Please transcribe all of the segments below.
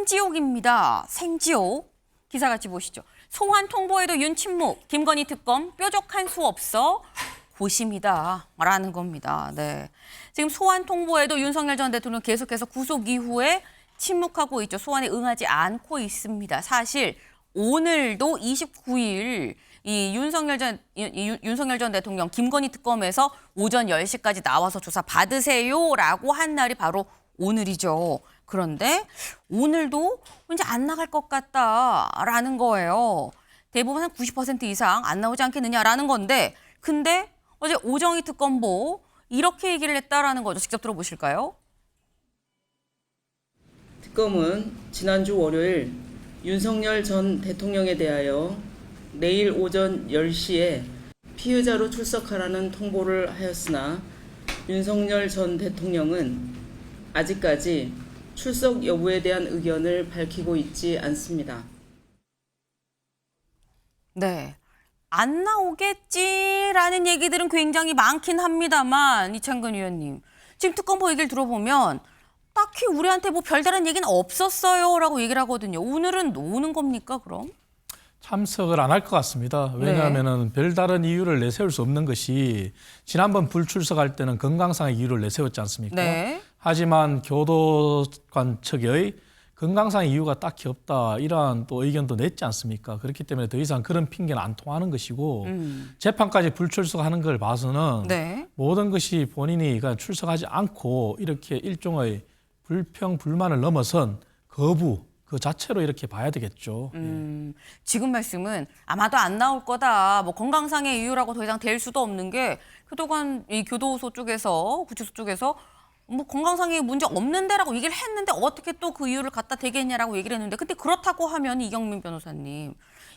생지옥입니다. 생지옥. 기사 같이 보시죠. 소환 통보에도 윤친묵, 김건희 특검 뾰족한 수 없어 고심이다 라는 겁니다. 네. 지금 소환 통보에도 윤석열 전 대통령 계속해서 구속 이후에 침묵하고 있죠. 소환에 응하지 않고 있습니다. 사실 오늘도 29일 이 윤석열 전 대통령 김건희 특검에서 오전 10시까지 나와서 조사 받으세요라고 한 날이 바로 오늘이죠. 그런데 오늘도 이제 안 나갈 것 같다라는 거예요. 대부분 한 90% 이상 안 나오지 않겠느냐라는 건데 근데 어제 오정희 특검보 이렇게 얘기를 했다라는 거죠. 직접 들어보실까요? 특검은 지난주 월요일 윤석열 전 대통령에 대하여 내일 오전 10시에 피의자로 출석하라는 통보를 하였으나 윤석열 전 대통령은 아직까지 출석 여부에 대한 의견을 밝히고 있지 않습니다. 네. 안 나오겠지라는 얘기들은 굉장히 많긴 합니다만 이창근 의원님 지금 특검보 얘기를 들어보면 딱히 우리한테 뭐 별다른 얘기는 없었어요라고 얘기를 하거든요. 오늘은 오는 겁니까 그럼? 참석을 안 할 것 같습니다. 왜냐하면 별다른 이유를 내세울 수 없는 것이 지난번 불출석할 때는 건강상의 이유를 내세웠지 않습니까? 네. 하지만 교도관 측의 건강상의 이유가 딱히 없다 이러한 또 의견도 냈지 않습니까? 그렇기 때문에 더 이상 그런 핑계는 안 통하는 것이고 재판까지 불출석하는 걸 봐서는 네. 모든 것이 본인이 출석하지 않고 이렇게 일종의 불평, 불만을 넘어선 거부 그 자체로 이렇게 봐야 되겠죠. 지금 말씀은 아마도 안 나올 거다. 뭐 건강상의 이유라고 더 이상 될 수도 없는 게 교도관 이 교도소 쪽에서 구치소 쪽에서 뭐 건강상의 문제 없는데라고 얘기를 했는데 어떻게 또 그 이유를 갖다 대겠냐라고 얘기를 했는데 근데 그렇다고 하면 이경민 변호사님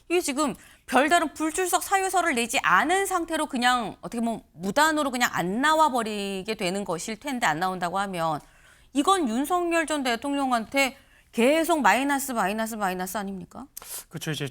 이게 지금 별다른 불출석 사유서를 내지 않은 상태로 그냥 어떻게 보면 무단으로 그냥 안 나와 버리게 되는 것일 텐데 안 나온다고 하면 이건 윤석열 전 대통령한테 계속 마이너스 아닙니까? 그렇죠. 이제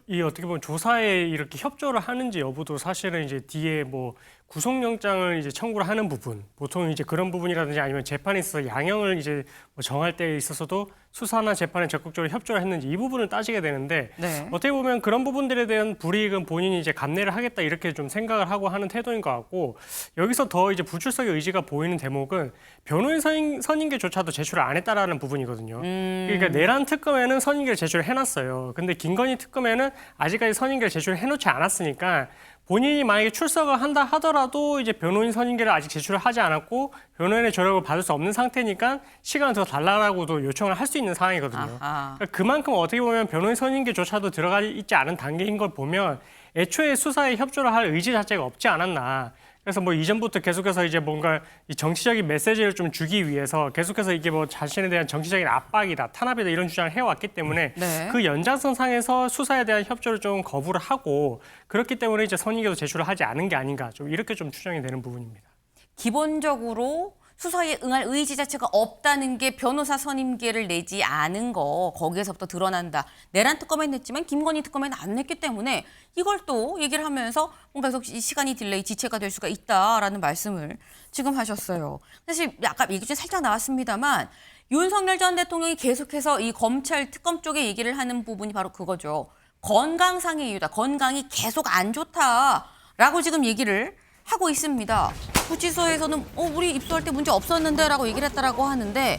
이 어떻게 보면 조사에 이렇게 협조를 하는지 여부도 사실은 이제 뒤에 뭐 구속영장을 이제 청구를 하는 부분, 보통 이제 그런 부분이라든지 아니면 재판에 있어서 양형을 이제 뭐 정할 때에 있어서도 수사나 재판에 적극적으로 협조를 했는지 이 부분을 따지게 되는데 네. 어떻게 보면 그런 부분들에 대한 불이익은 본인이 이제 감내를 하겠다 이렇게 좀 생각을 하고 하는 태도인 것 같고 여기서 더 이제 불출석의 의지가 보이는 대목은 변호인 선임계조차도 제출을 안 했다라는 부분이거든요. 그러니까 내란 특검에는 선임계를 제출을 해놨어요. 근데 김건희 특검에는 아직까지 선임계를 제출을 해놓지 않았으니까 본인이 만약에 출석을 한다 하더라도 이제 변호인 선임계를 아직 제출을 하지 않았고 변호인의 조력을 받을 수 없는 상태니까 시간을 더 달라라고도 요청을 할 수 있는 상황이거든요. 그러니까 그만큼 어떻게 보면 변호인 선임계조차도 들어가 있지 않은 단계인 걸 보면 애초에 수사에 협조를 할 의지 자체가 없지 않았나. 그래서 뭐 이전부터 계속해서 이제 뭔가 이 정치적인 메시지를 좀 주기 위해서 계속해서 이게 뭐 자신에 대한 정치적인 압박이다, 탄압이다 이런 주장을 해왔기 때문에 네. 그 연장선상에서 수사에 대한 협조를 좀 거부를 하고 그렇기 때문에 이제 선임계도 제출을 하지 않은 게 아닌가 좀 이렇게 좀 추정이 되는 부분입니다. 기본적으로 수사에 응할 의지 자체가 없다는 게 변호사 선임계를 내지 않은 거 거기에서부터 드러난다. 내란 특검에 냈지만 김건희 특검에는 안 냈기 때문에 이걸 또 얘기를 하면서 뭔가 계속 시간이 딜레이 지체가 될 수가 있다라는 말씀을 지금 하셨어요. 사실 아까 얘기 중에 살짝 나왔습니다만 윤석열 전 대통령이 계속해서 이 검찰 특검 쪽에 얘기를 하는 부분이 바로 그거죠. 건강상의 이유다. 건강이 계속 안 좋다라고 지금 얘기를 하고 있습니다. 구치소에서는 우리 입소할 때 문제 없었는데 라고 얘기를 했다라고 하는데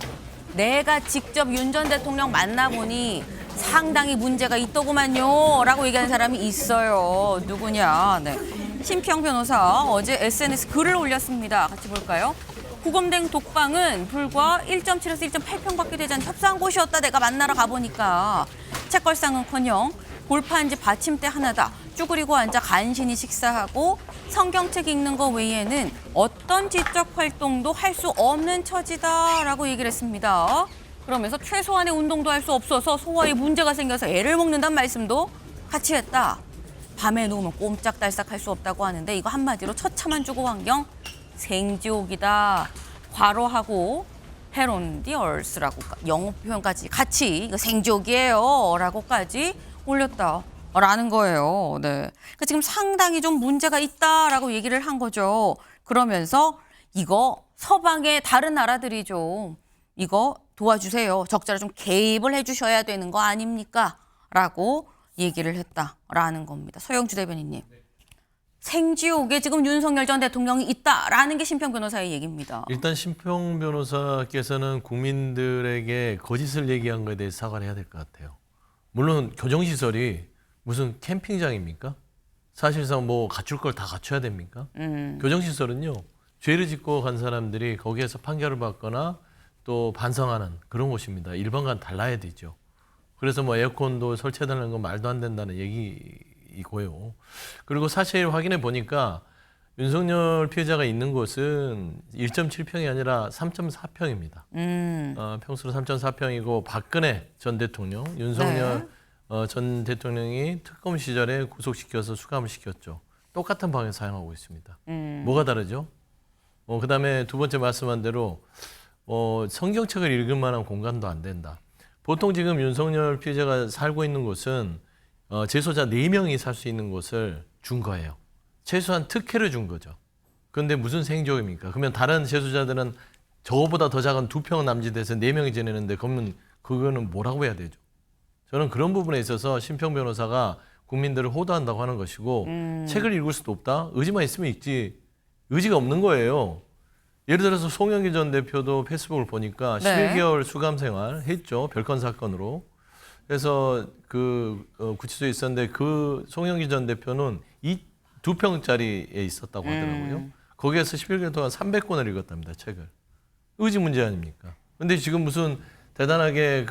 내가 직접 윤 전 대통령 만나보니 상당히 문제가 있더구만요 라고 얘기하는 사람이 있어요. 누구냐. 네. 심평 변호사 어제 SNS 글을 올렸습니다. 같이 볼까요? 구검댕 독방은 불과 1.7에서 1.8평밖에 되지 않는 협소한 곳이었다. 내가 만나러 가보니까 책걸상은커녕 골판지 받침대 하나다. 쭈그리고 앉아 간신히 식사하고 성경책 읽는 거 외에는 어떤 지적 활동도 할 수 없는 처지다라고 얘기를 했습니다. 그러면서 최소한의 운동도 할 수 없어서 소화에 문제가 생겨서 애를 먹는다는 말씀도 같이 했다. 밤에 누우면 꼼짝달싹 할 수 없다고 하는데 이거 한마디로 처참한 주거 환경 생지옥이다. 괄호하고 헤론디얼스라고 영어 표현까지 같이 이거 생지옥이에요 라고까지 올렸다라는 거예요. 네. 그러니까 지금 상당히 좀 문제가 있다라고 얘기를 한 거죠. 그러면서 이거 서방의 다른 나라들이 좀 이거 도와주세요. 적절히 좀 개입을 해주셔야 되는 거 아닙니까? 라고 얘기를 했다라는 겁니다. 서영주 대변인님. 생지옥에 지금 윤석열 전 대통령이 있다라는 게 심평 변호사의 얘기입니다. 일단 심평 변호사께서는 국민들에게 거짓을 얘기한 것에 대해서 사과를 해야 될 것 같아요. 물론 교정시설이 무슨 캠핑장입니까? 사실상 뭐 갖출 걸 다 갖춰야 됩니까? 교정시설은요, 죄를 짓고 간 사람들이 거기에서 판결을 받거나 또 반성하는 그런 곳입니다. 일반과는 달라야 되죠. 그래서 뭐 에어컨도 설치해달라는 건 말도 안 된다는 얘기이고요. 그리고 사실 확인해 보니까 윤석열 피해자가 있는 곳은 1.7평이 아니라 3.4평입니다. 평수로 3.4평이고 박근혜 전 대통령, 윤석열 전 대통령이 특검 시절에 구속시켜서 수감을 시켰죠. 똑같은 방에서 사용하고 있습니다. 뭐가 다르죠? 그다음에 두 번째 말씀한 대로 성경책을 읽을 만한 공간도 안 된다. 보통 지금 윤석열 피해자가 살고 있는 곳은 재소자 4명이 살 수 있는 곳을 준 거예요. 최소한 특혜를 준 거죠. 그런데 무슨 생존입니까? 그러면 다른 재소자들은 저거보다 더 작은 2평 남짓에서 4명이 지내는데 그러면 그거는 뭐라고 해야 되죠? 저는 그런 부분에 있어서 심평 변호사가 국민들을 호도한다고 하는 것이고 책을 읽을 수도 없다? 의지만 있으면 읽지. 의지가 없는 거예요. 예를 들어서 송영길 전 대표도 페이스북을 보니까 네. 11개월 수감 생활 했죠. 별건 사건으로. 그래서 구치소에 있었는데 그 송영길 전 대표는 2평짜리에 있었다고 하더라고요. 거기에서 11개월 동안 300권을 읽었답니다. 책을. 의지 문제 아닙니까? 근데 지금 무슨 대단하게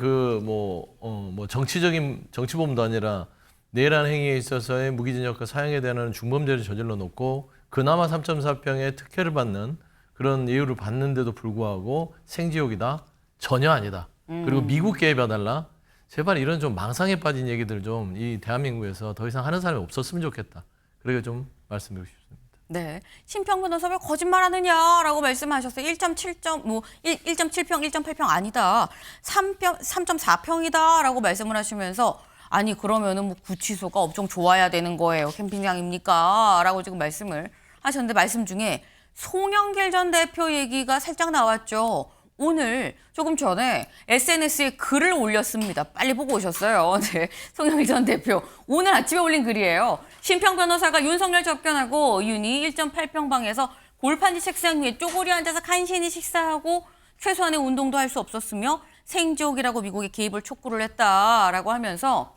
정치적인 정치범도 아니라 내란 행위에 있어서의 무기징역과 사형에 대한 중범죄를 저질러 놓고 그나마 3.4평의 특혜를 받는 그런 예우를 받는데도 불구하고 생지옥이다? 전혀 아니다. 그리고 미국 개입해달라? 제발 이런 좀 망상에 빠진 얘기들 좀 이 대한민국에서 더 이상 하는 사람이 없었으면 좋겠다. 그렇게 좀 말씀드리고 싶습니다. 네. 심평 변호사 왜 거짓말하느냐라고 말씀하셨어요. 1.7평, 1.8평 아니다. 3.4평이다라고 말씀을 하시면서 아니 그러면은 뭐 구치소가 엄청 좋아야 되는 거예요. 캠핑장입니까? 라고 지금 말씀을 하셨는데 말씀 중에 송영길 전 대표 얘기가 살짝 나왔죠. 오늘 조금 전에 SNS에 글을 올렸습니다. 빨리 보고 오셨어요. 네, 송영길 전 대표. 오늘 아침에 올린 글이에요. 심평 변호사가 윤석열 접견하고 윤이 1.8평 방에서 골판지 책상 위에 쪼그려 앉아서 간신히 식사하고 최소한의 운동도 할 수 없었으며 생지옥이라고 미국에 개입을 촉구를 했다라고 하면서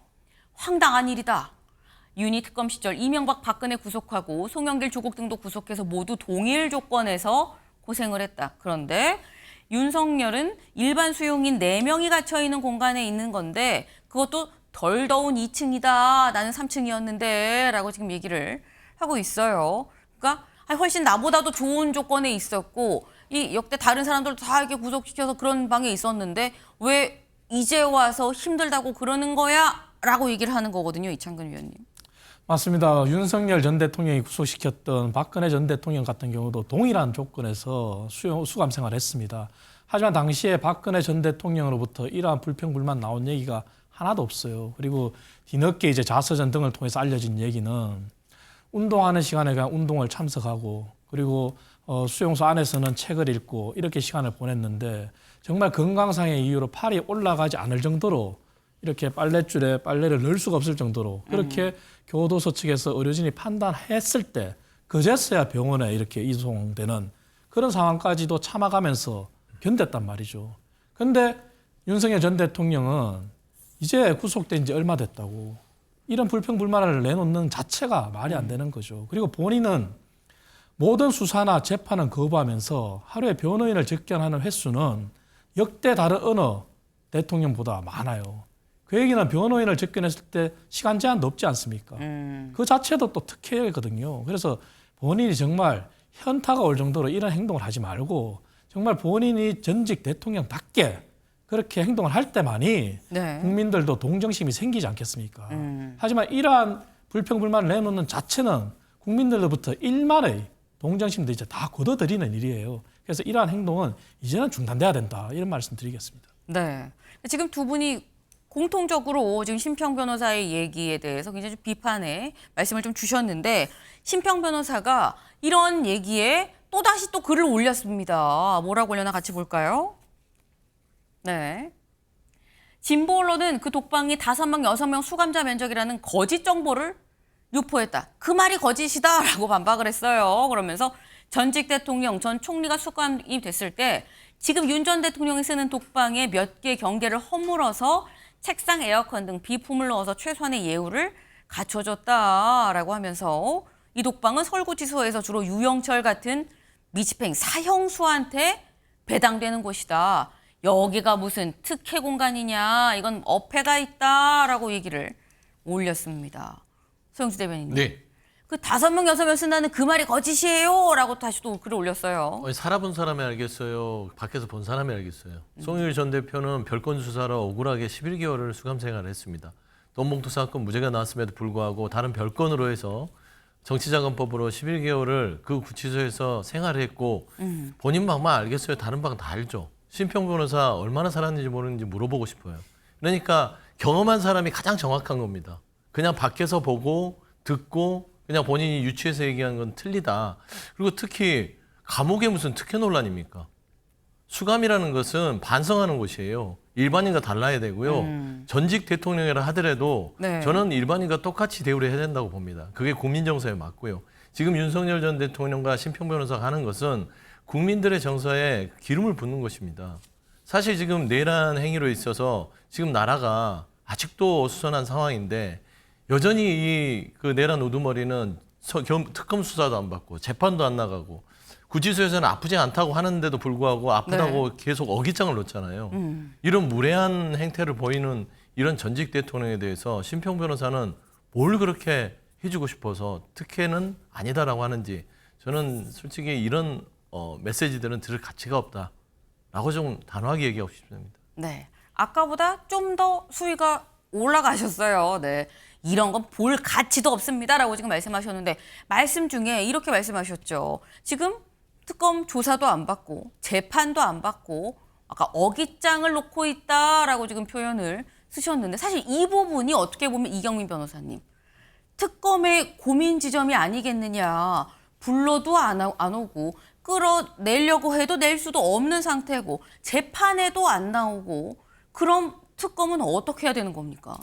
황당한 일이다. 윤희 특검 시절 이명박 박근혜 구속하고 송영길 조국 등도 구속해서 모두 동일 조건에서 고생을 했다. 그런데 윤석열은 일반 수용인 4명이 갇혀있는 공간에 있는 건데 그것도 덜 더운 2층이다. 나는 3층이었는데 라고 지금 얘기를 하고 있어요. 그러니까 훨씬 나보다도 좋은 조건에 있었고 이 역대 다른 사람들도 다 이렇게 구속시켜서 그런 방에 있었는데 왜 이제 와서 힘들다고 그러는 거야? 라고 얘기를 하는 거거든요. 이창근 위원님. 맞습니다. 윤석열 전 대통령이 구속시켰던 박근혜 전 대통령 같은 경우도 동일한 조건에서 수감 생활을 했습니다. 하지만 당시에 박근혜 전 대통령으로부터 이러한 불평, 불만 나온 얘기가 하나도 없어요. 그리고 뒤늦게 이제 자서전 등을 통해서 알려진 얘기는 운동하는 시간에 그냥 운동을 참석하고 그리고 수용소 안에서는 책을 읽고 이렇게 시간을 보냈는데 정말 건강상의 이유로 팔이 올라가지 않을 정도로 이렇게 빨랫줄에 빨래를 넣을 수가 없을 정도로 그렇게 교도소 측에서 의료진이 판단했을 때 그제서야 병원에 이렇게 이송되는 그런 상황까지도 참아가면서 견뎠단 말이죠. 그런데 윤석열 전 대통령은 이제 구속된 지 얼마 됐다고 이런 불평불만을 내놓는 자체가 말이 안 되는 거죠. 그리고 본인은 모든 수사나 재판은 거부하면서 하루에 변호인을 접견하는 횟수는 역대 다른 어느 대통령보다 많아요. 그 얘기는 변호인을 접견했을 때 시간 제한도 없지 않습니까? 그 자체도 또 특혜거든요. 그래서 본인이 정말 현타가 올 정도로 이런 행동을 하지 말고 정말 본인이 전직 대통령답게 그렇게 행동을 할 때만이 네. 국민들도 동정심이 생기지 않겠습니까? 하지만 이러한 불평불만을 내놓는 자체는 국민들로부터 일말의 동정심도 이제 다 걷어들이는 일이에요. 그래서 이러한 행동은 이제는 중단돼야 된다. 이런 말씀 드리겠습니다. 네. 지금 두 분이 공통적으로 지금 심평 변호사의 얘기에 대해서 굉장히 좀 비판의 말씀을 좀 주셨는데 심평 변호사가 이런 얘기에 또다시 또 글을 올렸습니다. 뭐라고 올려나 같이 볼까요? 네. 진보 언론은 그 독방이 5명, 6명 수감자 면적이라는 거짓 정보를 유포했다. 그 말이 거짓이다라고 반박을 했어요. 그러면서 전직 대통령, 전 총리가 수감이 됐을 때 지금 윤 전 대통령이 쓰는 독방에 몇 개 경계를 허물어서 책상, 에어컨 등 비품을 넣어서 최소한의 예우를 갖춰줬다라고 하면서 이 독방은 서울구치소에서 주로 유영철 같은 미집행 사형수한테 배당되는 곳이다. 여기가 무슨 특혜 공간이냐, 이건 어폐가 있다라고 얘기를 올렸습니다. 소영주 대변인님. 네. 그 5명, 6명 쓴다는 그 말이 거짓이에요 라고 다시 또 글을 올렸어요. 살아본 사람이 알겠어요. 밖에서 본 사람이 알겠어요. 송영길 전 대표는 별건 수사로 억울하게 11개월을 수감 생활을 했습니다. 돈봉투 사건 무죄가 나왔음에도 불구하고 다른 별건으로 해서 정치자금법으로 11개월을 그 구치소에서 생활을 했고 본인 방만 알겠어요. 다른 방 다 알죠. 심평 변호사 얼마나 살았는지 모르는지 물어보고 싶어요. 그러니까 경험한 사람이 가장 정확한 겁니다. 그냥 밖에서 보고 듣고 그냥 본인이 유추해서 얘기한 건 틀리다. 그리고 특히 감옥에 무슨 특혜 논란입니까? 수감이라는 것은 반성하는 곳이에요. 일반인과 달라야 되고요. 전직 대통령이라 하더라도 네. 저는 일반인과 똑같이 대우를 해야 된다고 봅니다. 그게 국민 정서에 맞고요. 지금 윤석열 전 대통령과 심평 변호사가 하는 것은 국민들의 정서에 기름을 붓는 것입니다. 사실 지금 내란 행위로 있어서 지금 나라가 아직도 어수선한 상황인데 여전히 그 내란 우두머리는 특검 수사도 안 받고 재판도 안 나가고 구치소에서는 아프지 않다고 하는데도 불구하고 아프다고 계속 어깃장을 놓잖아요. 이런 무례한 행태를 보이는 이런 전직 대통령에 대해서 심평 변호사는 뭘 그렇게 해주고 싶어서 특혜는 아니다라고 하는지 저는 솔직히 이런 메시지들은 들을 가치가 없다라고 좀 단호하게 얘기하고 싶습니다. 네. 아까보다 좀 더 수위가 올라가셨어요. 네. 이런 건 볼 가치도 없습니다라고 지금 말씀하셨는데 말씀 중에 이렇게 말씀하셨죠. 지금 특검 조사도 안 받고 재판도 안 받고 아까 어깃장을 놓고 있다라고 지금 표현을 쓰셨는데 사실 이 부분이 어떻게 보면 이경민 변호사님 특검의 고민 지점이 아니겠느냐. 불러도 안 오고 끌어내려고 해도 낼 수도 없는 상태고 재판에도 안 나오고 그럼 특검은 어떻게 해야 되는 겁니까?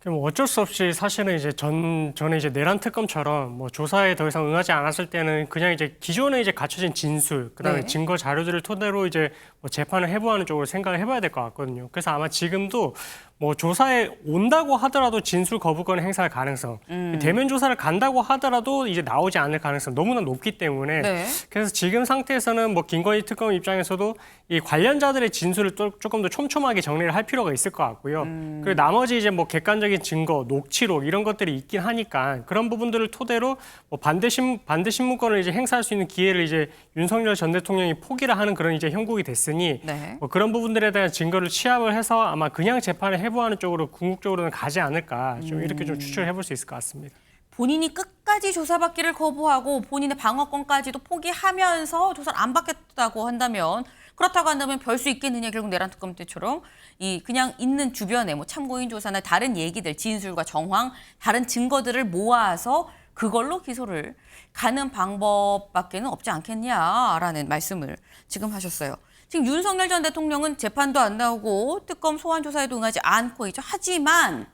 그럼 어쩔 수 없이 사실은 이제 전에 이제 내란 특검처럼 뭐 조사에 더 이상 응하지 않았을 때는 그냥 이제 기존에 이제 갖춰진 진술, 그다음에 네. 증거 자료들을 토대로 이제 뭐 재판을 해부하는 쪽으로 생각을 해봐야 될 것 같거든요. 그래서 아마 지금도 뭐 조사에 온다고 하더라도 진술 거부권을 행사할 가능성, 대면 조사를 간다고 하더라도 이제 나오지 않을 가능성 너무나 높기 때문에 네. 그래서 지금 상태에서는 뭐 김건희 특검 입장에서도 이 관련자들의 진술을 조금 더 촘촘하게 정리를 할 필요가 있을 것 같고요. 그리고 나머지 이제 뭐 객관적인 증거, 녹취록 이런 것들이 있긴 하니까 그런 부분들을 토대로 뭐 반대 신문권을 이제 행사할 수 있는 기회를 이제 윤석열 전 대통령이 포기를 하는 그런 이제 형국이 됐으니 네. 뭐 그런 부분들에 대한 증거를 취합을 해서 아마 그냥 재판을 해부하는 쪽으로 궁극적으로는 가지 않을까 좀 이렇게 좀 추측을 해볼 수 있을 것 같습니다. 본인이 끝까지 조사받기를 거부하고 본인의 방어권까지도 포기하면서 조사를 안 받겠다고 한다면 그렇다고 한다면 별 수 있겠느냐 결국 내란 특검 때처럼 이 그냥 있는 주변에 뭐 참고인 조사나 다른 얘기들 진술과 정황 다른 증거들을 모아서 그걸로 기소를 가는 방법밖에는 없지 않겠냐라는 말씀을 지금 하셨어요. 지금 윤석열 전 대통령은 재판도 안 나오고 특검 소환 조사에도 응하지 않고 있죠. 하지만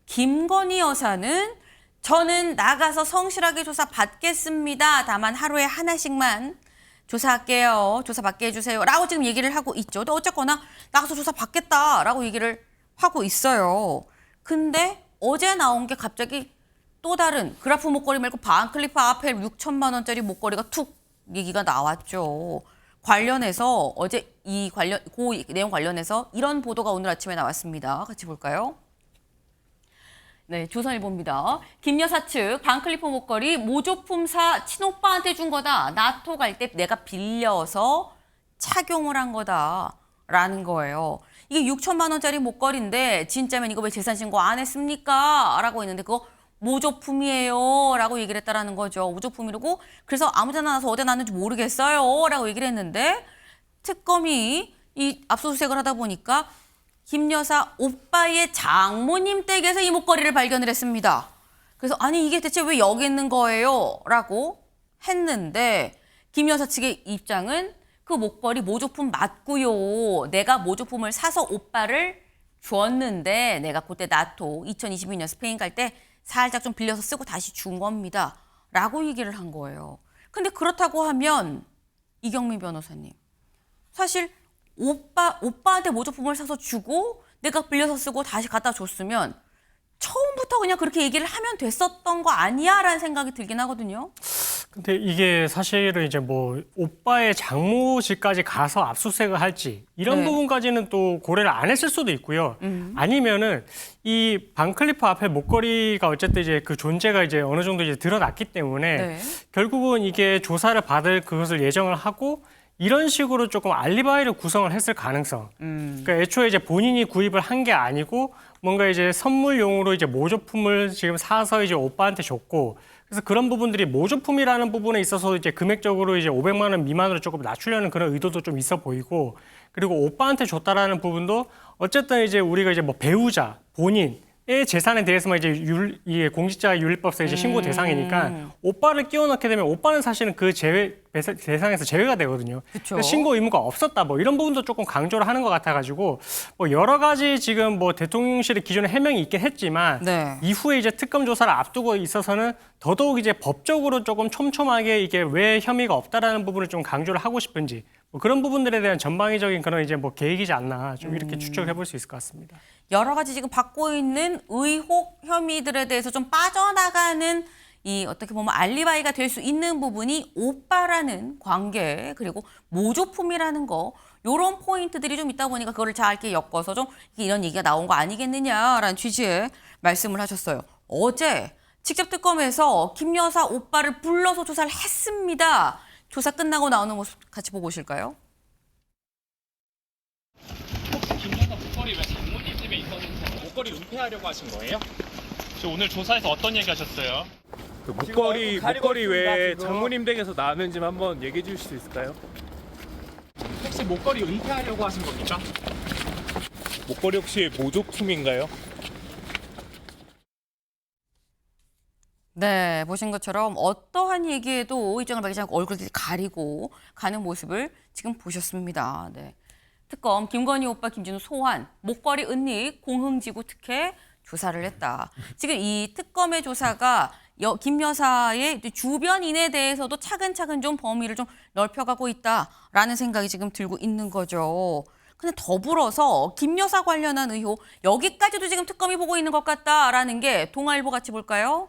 김건희 여사는 저는 나가서 성실하게 조사 받겠습니다. 다만 하루에 하나씩만 조사할게요. 조사 받게 해주세요. 라고 지금 얘기를 하고 있죠. 근데 어쨌거나 나가서 조사 받겠다라고 얘기를 하고 있어요. 근데 어제 나온 게 갑자기 또 다른 그라프 목걸이 말고 반클리프 아펠 6천만 원짜리 목걸이가 툭 얘기가 나왔죠. 관련해서 어제 그 내용 관련해서 이런 보도가 오늘 아침에 나왔습니다. 같이 볼까요? 네, 조선일보입니다. 김 여사 측 반클리프 목걸이 모조품사 친오빠한테 준 거다. 나토 갈 때 내가 빌려서 착용을 한 거다라는 거예요. 이게 6천만 원짜리 목걸이인데 진짜면 이거 왜 재산 신고 안 했습니까? 라고 했는데 그거 모조품이에요 라고 얘기를 했다라는 거죠. 모조품이라고 그래서 아무 데나 나서 어디 놨는지 모르겠어요 라고 얘기를 했는데 특검이 이 압수수색을 하다 보니까 김 여사 오빠의 장모님 댁에서 이 목걸이를 발견을 했습니다. 그래서 아니 이게 대체 왜 여기 있는 거예요? 라고 했는데 김 여사 측의 입장은 그 그 목걸이 모조품 맞고요. 내가 모조품을 사서 오빠를 줬는데 내가 그때 나토 2022년 스페인 갈 때 살짝 좀 빌려서 쓰고 다시 준 겁니다. 라고 얘기를 한 거예요. 근데 그렇다고 하면 이경민 변호사님, 사실 오빠한테 모조품을 사서 주고 내가 빌려서 쓰고 다시 갖다 줬으면 처음부터 그냥 그렇게 얘기를 하면 됐었던 거 아니야? 라는 생각이 들긴 하거든요. 근데 이게 사실은 이제 뭐 오빠의 장모실까지 가서 압수수색을 할지 이런 네. 부분까지는 또 고려를 안 했을 수도 있고요. 아니면은 이 반클리프 앞에 목걸이가 어쨌든 이제 그 존재가 이제 어느 정도 이제 드러났기 때문에 네. 결국은 이게 조사를 받을 그것을 예정을 하고 이런 식으로 조금 알리바이를 구성을 했을 가능성. 그러니까 애초에 이제 본인이 구입을 한 게 아니고 뭔가 이제 선물용으로 이제 모조품을 지금 사서 이제 오빠한테 줬고 그래서 그런 부분들이 모조품이라는 부분에 있어서 이제 금액적으로 이제 500만 원 미만으로 조금 낮추려는 그런 의도도 좀 있어 보이고 그리고 오빠한테 줬다라는 부분도 어쨌든 이제 우리가 이제 뭐 배우자, 본인의 재산에 대해서만 이제 이 공직자윤리법상 이제 신고 대상이니까 오빠를 끼워 넣게 되면 오빠는 사실은 그 대상에서 제외가 되거든요. 그러니까 신고 의무가 없었다 뭐 이런 부분도 조금 강조를 하는 것 같아가지고 뭐 여러 가지 지금 뭐 대통령실의 기존에 해명이 있긴 했지만 네. 이후에 이제 특검 조사를 앞두고 있어서는 더더욱 이제 법적으로 조금 촘촘하게 이게 왜 혐의가 없다라는 부분을 좀 강조를 하고 싶은지 뭐 그런 부분들에 대한 전방위적인 그런 이제 뭐 계획이지 않나 좀 이렇게 추측해 볼 수 있을 것 같습니다. 여러 가지 지금 받고 있는 의혹 혐의들에 대해서 좀 빠져나가는 이 어떻게 보면 알리바이가 될 수 있는 부분이 오빠라는 관계 그리고 모조품이라는 거 이런 포인트들이 좀 있다 보니까 그거를 잘 이렇게 엮어서 좀 이런 얘기가 나온 거 아니겠느냐라는 취지의 말씀을 하셨어요. 어제 직접 특검에서 김 여사 오빠를 불러서 조사를 했습니다. 조사 끝나고 나오는 모습 같이 보고 오실까요? 혹시 김 여사 목걸이 왜 장모님 집에 있었는지 목걸이 은폐하려고 하신 거예요? 저 오늘 조사에서 어떤 얘기 하셨어요? 그 목걸이 왜 장모님 댁에서 나왔는지 한번 얘기해 주실 수 있을까요? 혹시 목걸이 은폐하려고 하신 겁니까? 목걸이 혹시 모조품인가요? 네, 보신 것처럼 어떠한 얘기에도 의정을 밝히지 않고 얼굴을 가리고 가는 모습을 지금 보셨습니다. 네. 특검 김건희 오빠 김진우 소환 목걸이 은닉 공흥지구 특혜 조사를 했다. 지금 이 특검의 조사가 김 여사의 주변인에 대해서도 차근차근 좀 범위를 좀 넓혀가고 있다라는 생각이 지금 들고 있는 거죠. 근데 더불어서 김 여사 관련한 의혹 여기까지도 지금 특검이 보고 있는 것 같다라는 게 동아일보 같이 볼까요?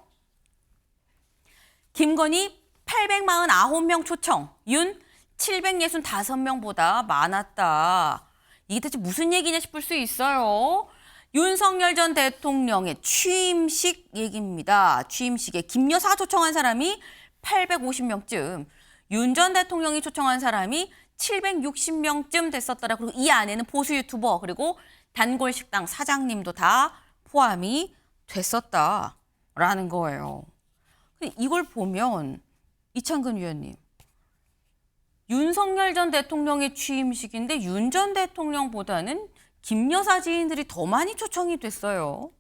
김건희 849명 초청, 윤 765명보다 많았다. 이게 대체 무슨 얘기냐 싶을 수 있어요. 윤석열 전 대통령의 취임식 얘기입니다. 취임식에 김 여사가 초청한 사람이 850명쯤, 윤 전 대통령이 초청한 사람이 760명쯤 됐었더라. 그리고 이 안에는 보수 유튜버 그리고 단골 식당 사장님도 다 포함이 됐었다라는 거예요. 이걸 보면 이창근 위원님, 윤석열 전 대통령의 취임식인데 윤 전 대통령보다는 김 여사 지인들이 더 많이 초청이 됐어요.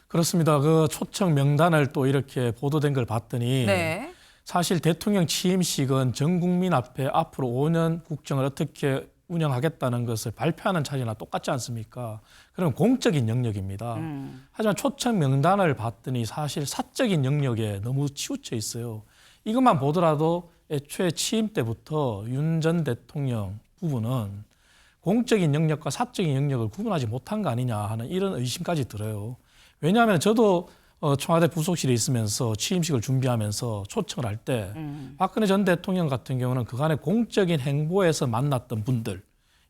그렇습니다. 그 초청 명단을 또 이렇게 보도된 걸 봤더니 네. 사실 대통령 취임식은 전 국민 앞에 앞으로 5년 국정을 어떻게 운영하겠다는 것을 발표하는 자리나 똑같지 않습니까? 그럼 공적인 영역입니다. 하지만 초청 명단을 봤더니 사실 사적인 영역에 너무 치우쳐 있어요. 이것만 보더라도 애초에 취임 때부터 윤 전 대통령 부부는 공적인 영역과 사적인 영역을 구분하지 못한 거 아니냐 하는 이런 의심까지 들어요. 왜냐하면 저도 청와대 부속실에 있으면서 취임식을 준비하면서 초청을 할 때 박근혜 전 대통령 같은 경우는 그간의 공적인 행보에서 만났던 분들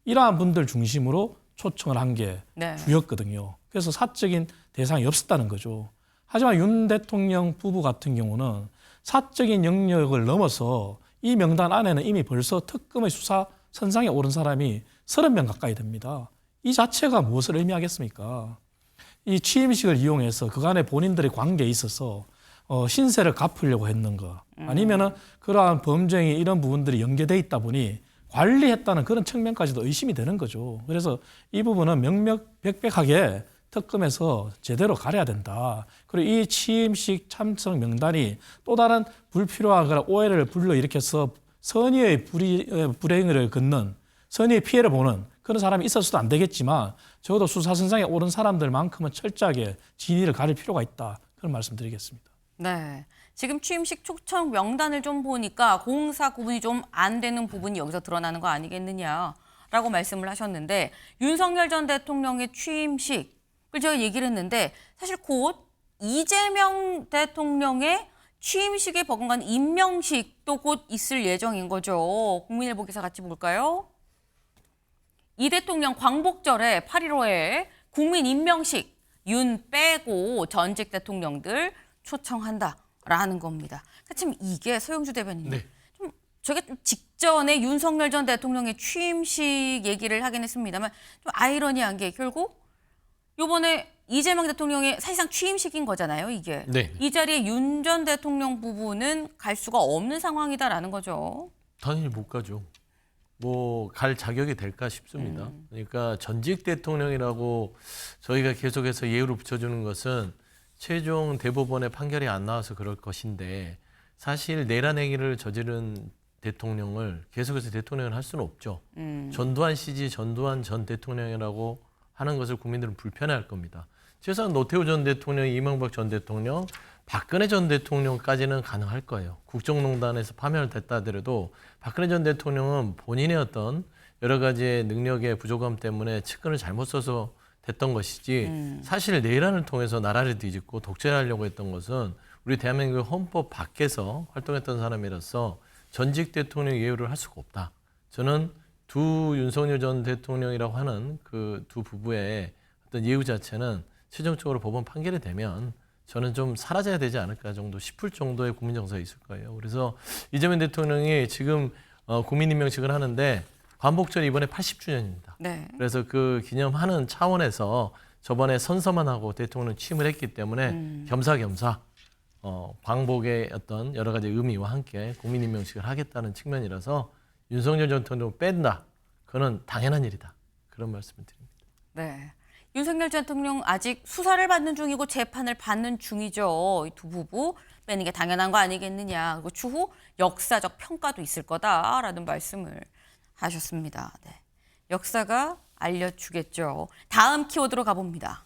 이러한 분들 중심으로 초청을 한 게 네. 주였거든요. 그래서 사적인 대상이 없었다는 거죠. 하지만 윤 대통령 부부 같은 경우는 사적인 영역을 넘어서 이 명단 안에는 이미 벌써 특검의 수사 선상에 오른 사람이 30명 가까이 됩니다. 이 자체가 무엇을 의미하겠습니까? 이 취임식을 이용해서 그간의 본인들의 관계에 있어서 신세를 갚으려고 했는가 아니면은 그러한 범죄에 이런 부분들이 연계돼 있다 보니 관리했다는 그런 측면까지도 의심이 되는 거죠. 그래서 이 부분은 명명백백하게 특검에서 제대로 가려야 된다. 그리고 이 취임식 참석 명단이 또 다른 불필요한 그런 오해를 불러일으켜서 선의의 불행을 걷는 선의의 피해를 보는 그런 사람이 있어서도 안 되겠지만 적어도 수사선상에 오른 사람들만큼은 철저하게 진위를 가릴 필요가 있다. 그런 말씀드리겠습니다. 네. 지금 취임식 초청 명단을 좀 보니까 공사 구분이 좀 안 되는 부분이 여기서 드러나는 거 아니겠느냐라고 말씀을 하셨는데 윤석열 전 대통령의 취임식을 제가 얘기를 했는데 사실 곧 이재명 대통령의 취임식에 버금간 임명식도 곧 있을 예정인 거죠. 국민일보 기사 같이 볼까요? 이 대통령 광복절에 8.15에 국민 임명식 윤 빼고 전직 대통령들 초청한다라는 겁니다. 참 이게 서영주 대변인 네. 좀 저게 좀 직전에 윤석열 전 대통령의 취임식 얘기를 하긴 했습니다만 좀 아이러니한 게 결국 이번에 이재명 대통령의 사실상 취임식인 거잖아요, 이게. 네. 이 자리에 윤 전 대통령 부부는 갈 수가 없는 상황이다라는 거죠. 당연히 못 가죠. 뭐 갈 자격이 될까 싶습니다. 그러니까 전직 대통령이라고 저희가 계속해서 예우를 붙여주는 것은 최종 대법원의 판결이 안 나와서 그럴 것인데 사실 내란 행위를 저지른 대통령을 계속해서 대통령을 할 수는 없죠. 전두환 CG 전두환 전 대통령이라고 하는 것을 국민들은 불편해할 겁니다. 최소한 노태우 전 대통령, 이명박 전 대통령, 박근혜 전 대통령까지는 가능할 거예요. 국정농단에서 파면을 됐다 하더라도 박근혜 전 대통령은 본인의 어떤 여러 가지의 능력의 부족함 때문에 측근을 잘못 써서 됐던 것이지 사실 내란을 통해서 나라를 뒤집고 독재하려고 했던 것은 우리 대한민국 헌법 밖에서 활동했던 사람이라서 전직 대통령 예우를 할 수가 없다. 저는 두 윤석열 전 대통령이라고 하는 그 두 부부의 어떤 예우 자체는 최종적으로 법원 판결이 되면 저는 좀 사라져야 되지 않을까 정도 싶을 정도의 국민 정서가 있을 거예요. 그래서 이재명 대통령이 지금 국민 임명식을 하는데 광복절이 이번에 80주년입니다. 네. 그래서 그 기념하는 차원에서 저번에 선서만 하고 대통령 취임을 했기 때문에 겸사겸사 광복의 어떤 여러 가지 의미와 함께 국민 임명식을 하겠다는 측면이라서 윤석열 전 대통령 뺀다. 그거는 당연한 일이다. 그런 말씀을 드립니다. 네. 윤석열 전 대통령 아직 수사를 받는 중이고 재판을 받는 중이죠. 이 두 부부 빼는 게 당연한 거 아니겠느냐. 그리고 추후 역사적 평가도 있을 거다라는 말씀을 하셨습니다. 네. 역사가 알려주겠죠. 다음 키워드로 가봅니다.